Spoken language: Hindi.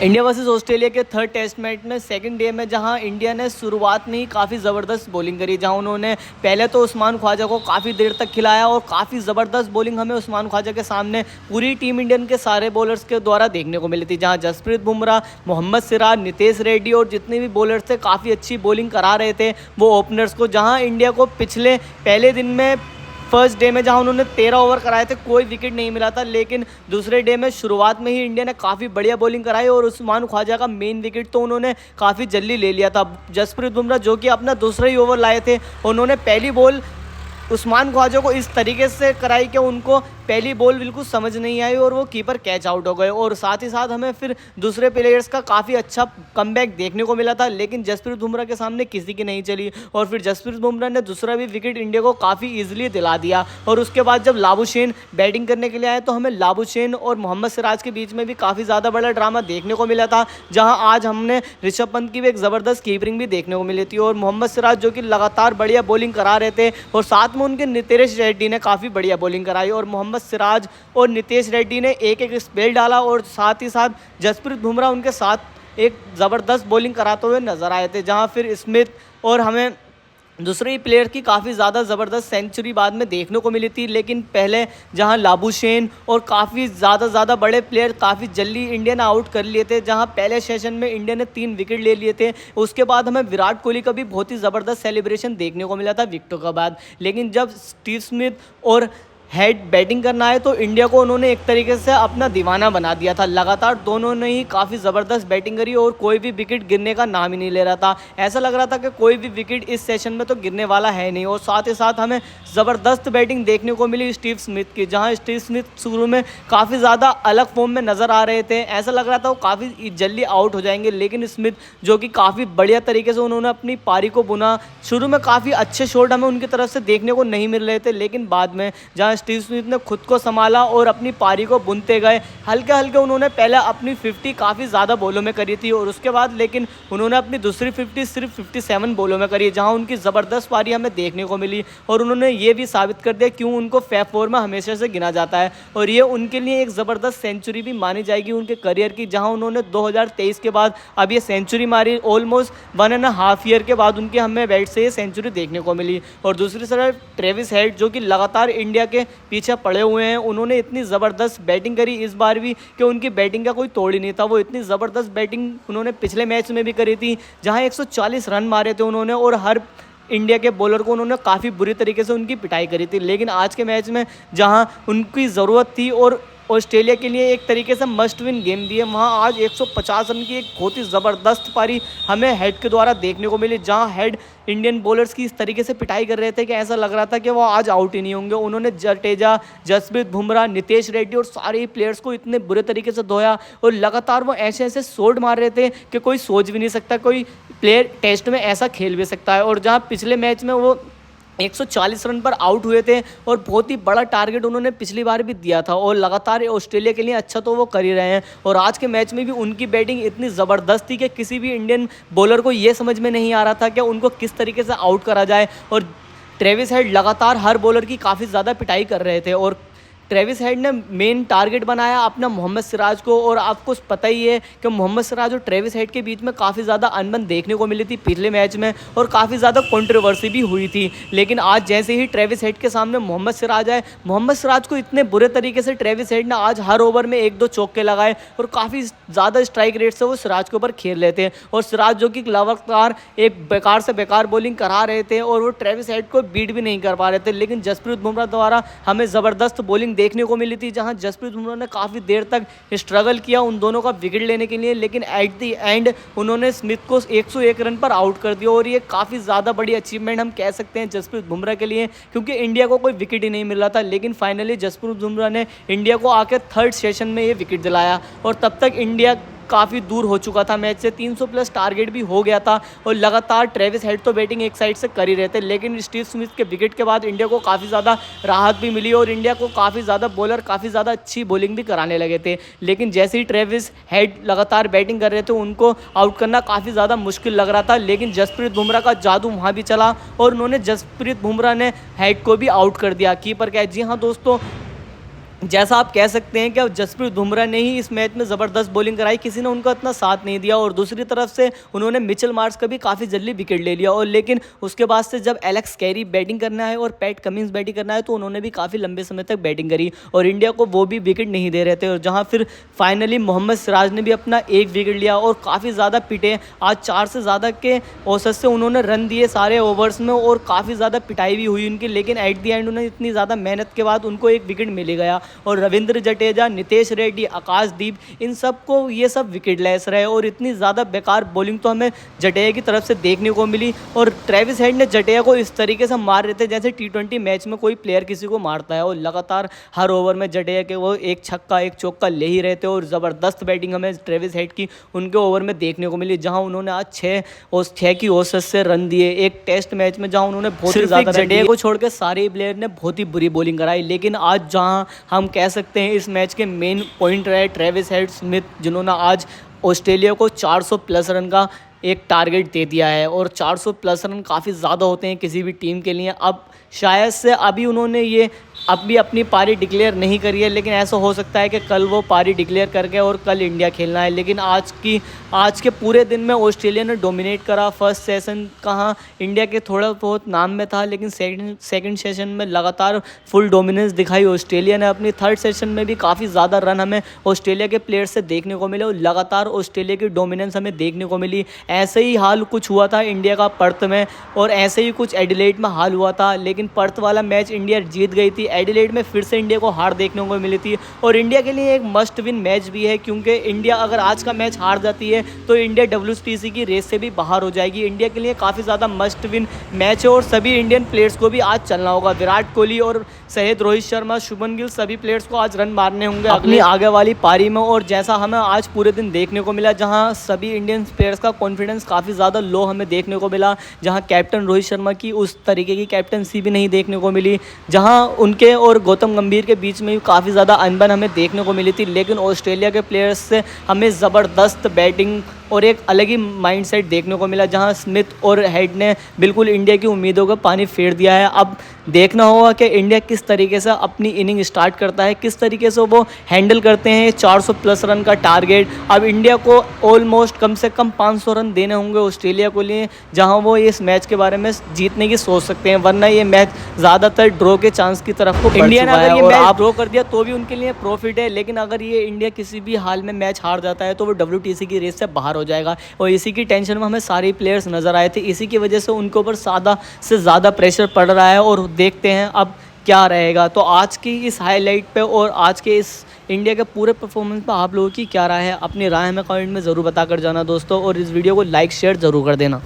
इंडिया वर्सेस ऑस्ट्रेलिया के थर्ड टेस्ट मैच में सेकंड डे में जहां इंडिया ने शुरुआत में ही काफ़ी ज़बरदस्त बॉलिंग करी, जहां उन्होंने पहले तो उस्मान ख्वाजा को काफ़ी देर तक खिलाया और काफ़ी ज़बरदस्त बॉलिंग हमें उस्मान ख्वाजा के सामने पूरी टीम इंडियन के सारे बॉलर्स के द्वारा देखने को मिली थी, जहां जसप्रीत बुमराह, मोहम्मद सिराज, नितेश रेड्डी और जितने भी बॉलर्स थे काफ़ी अच्छी बॉलिंग करा रहे थे वो ओपनर्स को। जहाँ इंडिया को पिछले पहले दिन में फर्स्ट डे में जहां उन्होंने 13 ओवर कराए थे कोई विकेट नहीं मिला था, लेकिन दूसरे डे में शुरुआत में ही इंडिया ने काफ़ी बढ़िया बॉलिंग कराई और उस्मान ख्वाजा का मेन विकेट तो उन्होंने काफ़ी जल्दी ले लिया था। जसप्रीत बुमराह जो कि अपना दूसरा ही ओवर लाए थे, उन्होंने पहली बॉल उस्मान ख्वाजा को इस तरीके से कराई कि उनको पहली बॉल बिल्कुल समझ नहीं आई और वो कीपर कैच आउट हो गए। और साथ ही साथ हमें फिर दूसरे प्लेयर्स का काफ़ी अच्छा कमबैक देखने को मिला था, लेकिन जसप्रीत बुमराह के सामने किसी की नहीं चली और फिर जसप्रीत बुमराह ने दूसरा भी विकेट इंडिया को काफ़ी ईजिली दिला दिया। और उसके बाद जब लाबुशेन बैटिंग करने के लिए आए तो हमें लाबुशेन और मोहम्मद सिराज के बीच में भी काफ़ी ज़्यादा बड़ा ड्रामा देखने को मिला था, जहाँ आज हमने ऋषभ पंत की भी एक ज़बरदस्त कीपरिंग भी देखने को मिली थी और मोहम्मद सिराज जो कि लगातार बढ़िया बॉलिंग करा रहे थे और साथ में उनके नितेश रेड्डी ने काफ़ी बढ़िया बॉलिंग कराई और मोहम्मद सिराज और नितेश रेड्डी ने एक एक स्पेल डाला और साथ ही साथ जसप्रीत बुमराह उनके साथ एक ज़बरदस्त बॉलिंग कराते हुए नजर आए थे, जहां फिर स्मिथ और हमें दूसरे ही प्लेयर की काफ़ी ज़्यादा ज़बरदस्त सेंचुरी बाद में देखने को मिली थी। लेकिन पहले जहां लाबुशेन और काफ़ी ज़्यादा बड़े प्लेयर काफ़ी जल्दी इंडिया ने आउट कर लिए थे, जहां पहले सेशन में इंडिया ने 3 विकेट ले लिए थे। उसके बाद हमें विराट कोहली का भी बहुत ही ज़बरदस्त सेलिब्रेशन देखने को मिला था विकेटों के बाद। लेकिन जब स्टीव स्मिथ और हेड बैटिंग करना है तो इंडिया को उन्होंने एक तरीके से अपना दीवाना बना दिया था। लगातार दोनों ने ही काफ़ी ज़बरदस्त बैटिंग करी और कोई भी विकेट गिरने का नाम ही नहीं ले रहा था। ऐसा लग रहा था कि कोई भी विकेट इस सेशन में तो गिरने वाला है नहीं। और साथ ही साथ हमें ज़बरदस्त बैटिंग देखने को मिली स्टीव स्मिथ की, जहां स्टीव स्मिथ शुरू में काफ़ी ज़्यादा अलग फॉर्म में नज़र आ रहे थे। ऐसा लग रहा था वो काफ़ी जल्दी आउट हो जाएंगे, लेकिन स्मिथ जो कि काफ़ी बढ़िया तरीके से उन्होंने अपनी पारी को बुना। शुरू में काफ़ी अच्छे शॉट हमें उनकी तरफ से देखने को नहीं मिल रहे थे, लेकिन बाद में जहाँ स्टीव स्मिथ ने खुद को संभाला और अपनी पारी को बुनते गए। हल्के हल्के उन्होंने पहले अपनी 50 काफ़ी ज़्यादा बॉलों में करी थी और उसके बाद लेकिन उन्होंने अपनी दूसरी 50 सिर्फ 57 बॉलों में करी, जहां उनकी ज़बरदस्त पारी हमें देखने को मिली और उन्होंने ये भी साबित कर दिया क्यों उनको फैब 4 में हमेशा से गिना जाता है। और ये उनके लिए एक ज़बरदस्त सेंचुरी भी मानी जाएगी उनके करियर की, जहाँ उन्होंने 2023 के बाद अब ये सेंचुरी मारी। ऑलमोस्ट 1.5 ईयर के बाद उनके हमें बैट से ये सेंचुरी देखने को मिली। और दूसरी तरफ ट्रेविस हेड जो कि लगातार इंडिया के पीछे पड़े हुए हैं, उन्होंने इतनी ज़बरदस्त बैटिंग करी इस बार भी कि उनकी बैटिंग का कोई तोड़ ही नहीं था। वो इतनी ज़बरदस्त बैटिंग उन्होंने पिछले मैच में भी करी थी, जहां 140 रन मारे थे उन्होंने और हर इंडिया के बॉलर को उन्होंने काफ़ी बुरी तरीके से उनकी पिटाई करी थी। लेकिन आज के मैच में जहां उनकी ज़रूरत थी और ऑस्ट्रेलिया के लिए एक तरीके से मस्ट विन गेम भी है, वहाँ आज 150 रन की एक बहुत ही ज़बरदस्त पारी हमें हेड के द्वारा देखने को मिली, जहाँ हेड इंडियन बॉलर्स की इस तरीके से पिटाई कर रहे थे कि ऐसा लग रहा था कि वो आज आउट ही नहीं होंगे। उन्होंने जडेजा, जसप्रीत बुमराह, नितेश रेड्डी और सारे ही प्लेयर्स को इतने बुरे तरीके से धोया और लगातार वो ऐसे ऐसे शॉट मार रहे थे कि कोई सोच भी नहीं सकता कोई प्लेयर टेस्ट में ऐसा खेल भी सकता है। और जहाँ पिछले मैच में वो 140 रन पर आउट हुए थे और बहुत ही बड़ा टारगेट उन्होंने पिछली बार भी दिया था और लगातार ऑस्ट्रेलिया के लिए अच्छा तो वो कर ही रहे हैं। और आज के मैच में भी उनकी बैटिंग इतनी ज़बरदस्त थी कि किसी भी इंडियन बॉलर को ये समझ में नहीं आ रहा था कि उनको किस तरीके से आउट करा जाए। और ट्रेविस हेड लगातार हर बॉलर की काफ़ी ज़्यादा पिटाई कर रहे थे और ट्रेविस हेड ने मेन टारगेट बनाया अपना मोहम्मद सिराज को। और आपको पता ही है कि मोहम्मद सिराज और ट्रेविस हेड के बीच में काफ़ी ज़्यादा अनबन देखने को मिली थी पिछले मैच में और काफ़ी ज़्यादा कंट्रोवर्सी भी हुई थी। लेकिन आज जैसे ही ट्रेविस हेड के सामने मोहम्मद सिराज आए, मोहम्मद सिराज को इतने बुरे तरीके से ट्रेविस हेड ने आज हर ओवर में 1-2 चौके लगाए और काफ़ी ज़्यादा स्ट्राइक रेट से वो सिराज के ऊपर खेल रहे थे। और सिराज जो कि लगातार एक बेकार से बेकार बॉलिंग करा रहे थे और वो ट्रेविस हेड को बीट भी नहीं कर पा रहे थे। लेकिन जसप्रीत बुमराह द्वारा हमें ज़बरदस्त बॉलिंग देखने को मिली थी, जहां जसप्रीत बुमराह ने काफ़ी देर तक स्ट्रगल किया उन दोनों का विकेट लेने के लिए, लेकिन एट द एंड उन्होंने स्मिथ को 101 रन पर आउट कर दिया। और ये काफ़ी ज़्यादा बड़ी अचीवमेंट हम कह सकते हैं जसप्रीत बुमराह के लिए, क्योंकि इंडिया को कोई विकेट ही नहीं मिल रहा था। लेकिन फाइनली जसप्रीत बुमराह ने इंडिया को आके थर्ड सेशन में ये विकेट दिलाया और तब तक इंडिया काफ़ी दूर हो चुका था मैच से, 300 प्लस टारगेट भी हो गया था और लगातार ट्रेविस हेड तो बैटिंग एक साइड से कर ही रहे थे। लेकिन स्टीव स्मिथ के विकेट के बाद इंडिया को काफ़ी ज़्यादा राहत भी मिली और इंडिया को काफ़ी ज़्यादा बॉलर काफ़ी ज़्यादा अच्छी बॉलिंग भी कराने लगे थे। लेकिन जैसे ही ट्रेविस हेड लगातार बैटिंग कर रहे थे उनको आउट करना काफ़ी ज़्यादा मुश्किल लग रहा था। लेकिन जसप्रीत बुमराह का जादू वहाँ भी चला और उन्होंने जसप्रीत बुमराह ने हेड को भी आउट कर दिया कीपर का। जी हाँ दोस्तों, जैसा आप कह सकते हैं कि अब जसप्रीत बुमराह ने ही इस मैच में ज़बरदस्त बॉलिंग कराई, किसी ने उनका इतना साथ नहीं दिया। और दूसरी तरफ से उन्होंने मिचेल मार्श का भी काफ़ी जल्दी विकेट ले लिया। और लेकिन उसके बाद से जब एलेक्स कैरी बैटिंग करना है और पैट कमिंस बैटिंग करना है तो उन्होंने भी काफ़ी लंबे समय तक बैटिंग करी और इंडिया को वो भी विकेट नहीं दे रहे थे। और जहाँ फिर फाइनली मोहम्मद सिराज ने भी अपना एक विकेट लिया और काफ़ी ज़्यादा पिटे। आज 4 से ज़्यादा के औसत से उन्होंने रन दिए सारे ओवर्स में और काफ़ी ज़्यादा पिटाई भी हुई उनकी, लेकिन एट दी एंड उन्हें इतनी ज़्यादा मेहनत के बाद उनको एक विकेट मिल गया। और रविंद्र जडेजा, नितेश रेड्डी, आकाशदीप, इन सब को ये सब विकेट लेस रहे और इतनी ज़्यादा बेकार बॉलिंग तो हमें जडेजा की तरफ से देखने को मिली। और ट्रेविस हेड ने जडेजा को इस तरीके से मार रहे थे जैसे T20 मैच में कोई प्लेयर किसी को मारता है, और लगातार हर ओवर में जडेजा के वो एक छक्का एक चौका ले ही रहे थे। और ज़बरदस्त बैटिंग हमें ट्रेविस हेड की उनके ओवर में देखने को मिली, जहां उन्होंने आज 6 की औसत से रन दिए एक टेस्ट मैच में, जहां उन्होंने बहुत ही ज़्यादा जडेजा को छोड़ के सारे प्लेयर ने बहुत ही बुरी बॉलिंग कराई। लेकिन आज जहां हम कह सकते हैं इस मैच के मेन पॉइंट रहे ट्रेविस हेड स्मिथ, जिन्होंने आज ऑस्ट्रेलिया को 400 प्लस रन का एक टारगेट दे दिया है। और 400 प्लस रन काफ़ी ज़्यादा होते हैं किसी भी टीम के लिए। अब शायद से अभी उन्होंने ये अभी अपनी पारी डिक्लेयर नहीं करी है, लेकिन ऐसा हो सकता है कि कल वो पारी डिक्लेयर करके और कल इंडिया खेलना है। लेकिन आज के पूरे दिन में ऑस्ट्रेलिया ने डोमिनेट करा। फर्स्ट सेशन कहाँ इंडिया के थोड़ा बहुत नाम में था, लेकिन सेकंड सेशन में लगातार फुल डोमिनेंस दिखाई ऑस्ट्रेलिया ने अपनी। थर्ड सेशन में भी काफ़ी ज़्यादा रन हमें ऑस्ट्रेलिया के प्लेयर से देखने को मिले और लगातार ऑस्ट्रेलिया की डोमिनेंस हमें देखने को मिली। ऐसे ही हाल कुछ हुआ था इंडिया का पर्थ में, और ऐसे ही कुछ एडिलेड में हाल हुआ था, लेकिन पर्थ वाला मैच इंडिया जीत गई थी। एडिलेड में फिर से इंडिया को हार देखने को मिली थी और इंडिया के लिए एक मस्ट विन मैच भी है, क्योंकि इंडिया अगर आज का मैच हार जाती है तो इंडिया WTC की रेस से भी बाहर हो जाएगी। इंडिया के लिए काफ़ी ज़्यादा मस्ट विन मैच है और सभी इंडियन प्लेयर्स को भी आज चलना होगा। विराट कोहली और सहित रोहित शर्मा, शुभमन गिल, सभी प्लेयर्स को आज रन मारने होंगे अपनी आगे वाली पारी में। और जैसा हमें आज पूरे दिन देखने को मिला, जहां सभी इंडियन प्लेयर्स का कॉन्फिडेंस काफ़ी ज़्यादा लो हमें देखने को मिला, जहां कैप्टन रोहित शर्मा की उस तरीके की कैप्टनसी भी नहीं देखने को मिली, जहां उनके और गौतम गंभीर के बीच में भी काफ़ी ज़्यादा अनबन हमें देखने को मिली थी। लेकिन ऑस्ट्रेलिया के प्लेयर्स से हमें ज़बरदस्त बैटिंग और एक अलग ही माइंडसेट देखने को मिला, जहां स्मिथ और हेड ने बिल्कुल इंडिया की उम्मीदों को पानी फेर दिया है। अब देखना होगा कि इंडिया किस तरीके से अपनी इनिंग स्टार्ट करता है, किस तरीके से वो हैंडल करते हैं 400 प्लस रन का टारगेट। अब इंडिया को ऑलमोस्ट कम से कम 500 रन देने होंगे ऑस्ट्रेलिया को लिए, जहां वो इस मैच के बारे में जीतने की सोच सकते हैं, वरना ये मैच ज़्यादातर ड्रॉ के चांस की तरफ को इंडिया ने अगर ये मैच ड्रॉ कर दिया तो भी उनके लिए प्रॉफिट है। लेकिन अगर ये इंडिया किसी भी हाल में मैच हार जाता है तो वो WTC की रेस से बाहर हो जाएगा, और इसी की टेंशन में हमें सारे प्लेयर्स नज़र आए थे। इसी की वजह से उनके ऊपर ज़्यादा से ज़्यादा प्रेशर पड़ रहा है और देखते हैं अब क्या रहेगा। तो आज की इस हाईलाइट पे और आज के इस इंडिया के पूरे परफॉर्मेंस पे आप लोगों की क्या राय है, अपनी राय हमें कमेंट में ज़रूर बता कर जाना दोस्तों, और इस वीडियो को लाइक शेयर ज़रूर कर देना।